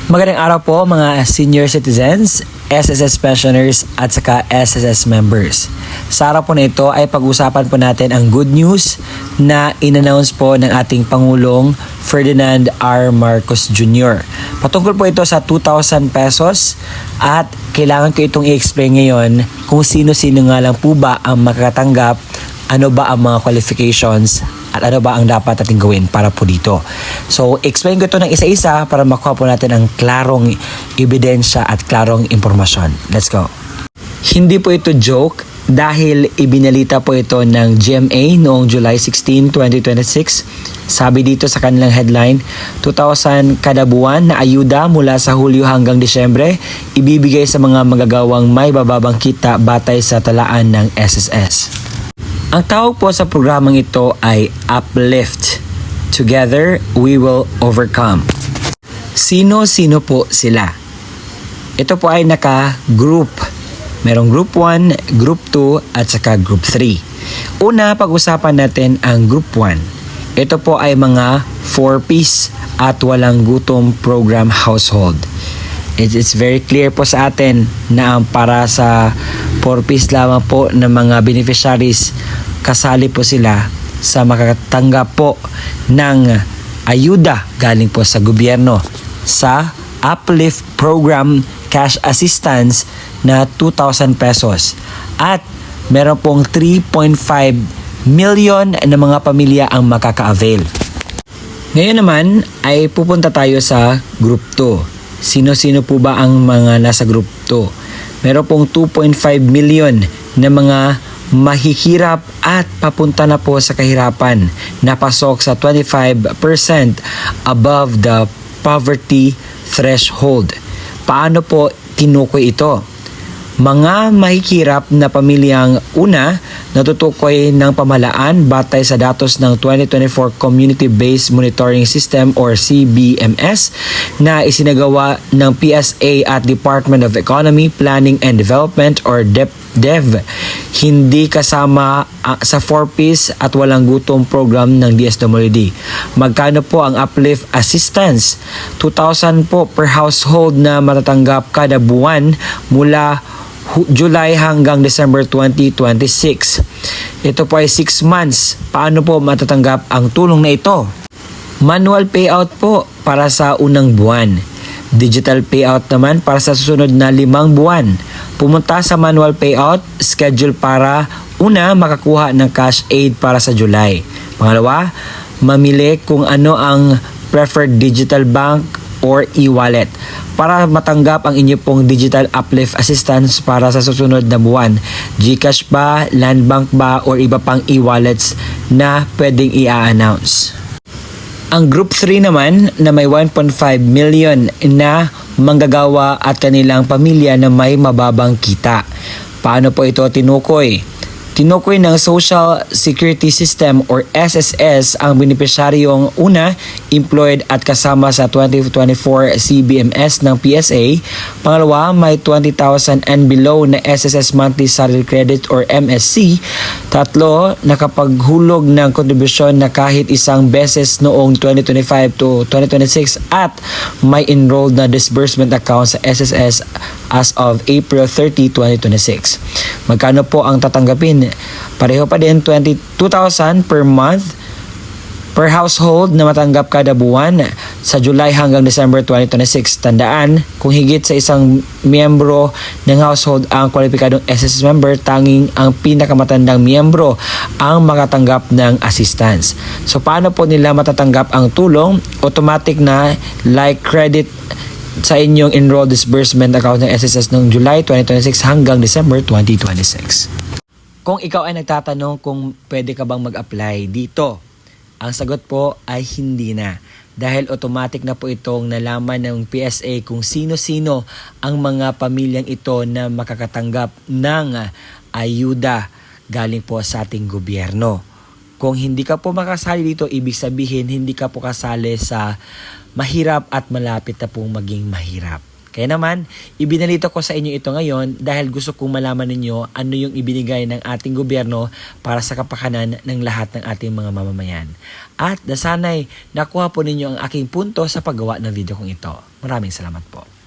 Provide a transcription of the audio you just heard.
Magandang araw po mga senior citizens, SSS pensioners at saka SSS members. Sa araw po na ito ay pag-usapan po natin ang good news na in-announce po ng ating Pangulong Ferdinand R. Marcos Jr. Patungkol po ito sa 2,000 pesos at kailangan ko itong i-explain ngayon kung sino-sino nga lang po ba ang makakatanggap, ano ba ang mga qualifications at ano ba ang dapat natin gawin para po dito. So, explain ko ito ng isa-isa para makuha po natin ang klarong ebidensya at klarong impormasyon. Let's go. Hindi po ito joke dahil ibinalita po ito ng GMA noong July 16, 2026. Sabi dito sa kanilang headline, 2,000 kada buwan na ayuda mula sa Hulyo hanggang Disyembre ibibigay sa mga magagawang may bababang kita batay sa talaan ng SSS. Ang tawag po sa programang ito ay Uplift. Together, we will overcome. Sino-sino po sila? Ito po ay naka-group. Merong Group 1, Group 2, at saka Group 3. Una, pag-usapan natin ang Group 1. Ito po ay mga 4-piece at walang gutom program household. It's very clear po sa atin na ang para sa 4-piece lamang po ng mga beneficiaries, kasali po sila sa makakatanggap po ng ayuda galing po sa gobyerno sa Uplift Program Cash Assistance na 2,000 pesos. At meron pong 3.5 million na mga pamilya ang makaka-avail. Ngayon naman ay pupunta tayo sa Group 2. Sino-sino po ba ang mga nasa Group 2? Meron pong 2.5 million na mga mahihirap at papunta na po sa kahirapan, napasok sa 25% above the poverty threshold. Paano po tinukoy ito? Mga mahihirap na pamilyang una natutukoy ng pamahalaan batay sa datos ng 2024 Community-Based Monitoring System or CBMS na isinagawa ng PSA at Department of Economy, Planning and Development or DepDev. Hindi kasama sa 4-piece at walang gutom program ng DSWD. Magkano po ang uplift assistance? 2,000 po per household na matatanggap kada buwan mula July hanggang December 2026. Ito po ay 6 months. Paano po matatanggap ang tulong na ito? Manual payout po para sa unang buwan. Digital payout naman para sa susunod na 5 buwan. Pumunta sa manual payout schedule para una, makakuha ng cash aid para sa July. Pangalawa, mamili kung ano ang preferred digital bank or e-wallet para matanggap ang inyo pong digital uplift assistance para sa susunod na buwan. GCash ba, Landbank ba, or iba pang e-wallets na pwedeng i-announce. Ang Group 3 naman na may 1.5 million na manggagawa at kanilang pamilya na may mababang kita. Paano po ito tinukoy? Tinukoy ng Social Security System or SSS ang benepisyaryong una, employed at kasama sa 2024 CBMS ng PSA. Pangalawa, may 20,000 and below na SSS Monthly Salary Credit or MSC. Tatlo, nakapaghulog ng kontribusyon na kahit isang beses noong 2025 to 2026 at may enrolled na disbursement account sa SSS as of April 30, 2026. Magkano po ang tatanggapin? Pareho pa din 22,000 per month per household na matanggap kada buwan sa July hanggang December 2026. Tandaan, kung higit sa isang miyembro ng household ang kwalipikadong SSS member, tanging ang pinakamatandang miyembro ang makatanggap ng assistance. So paano po nila matatanggap ang tulong? Automatic na like credit sa inyong enrolled disbursement account ng SSS noong July 2026 hanggang December 2026. Kung ikaw ay nagtatanong kung pwede ka bang mag-apply dito, ang sagot po ay hindi na. Dahil automatic na po itong nalaman ng PSA kung sino-sino ang mga pamilyang ito na makakatanggap ng ayuda galing po sa ating gobyerno. Kung hindi ka po makasali dito, ibig sabihin hindi ka po kasali sa mahirap at malapit na pong maging mahirap. Kaya naman, ibinalita ko sa inyo ito ngayon dahil gusto kong malaman ninyo ano yung ibinigay ng ating gobyerno para sa kapakanan ng lahat ng ating mga mamamayan. At sana'y nakuha po ninyo ang aking punto sa paggawa ng video kong ito. Maraming salamat po.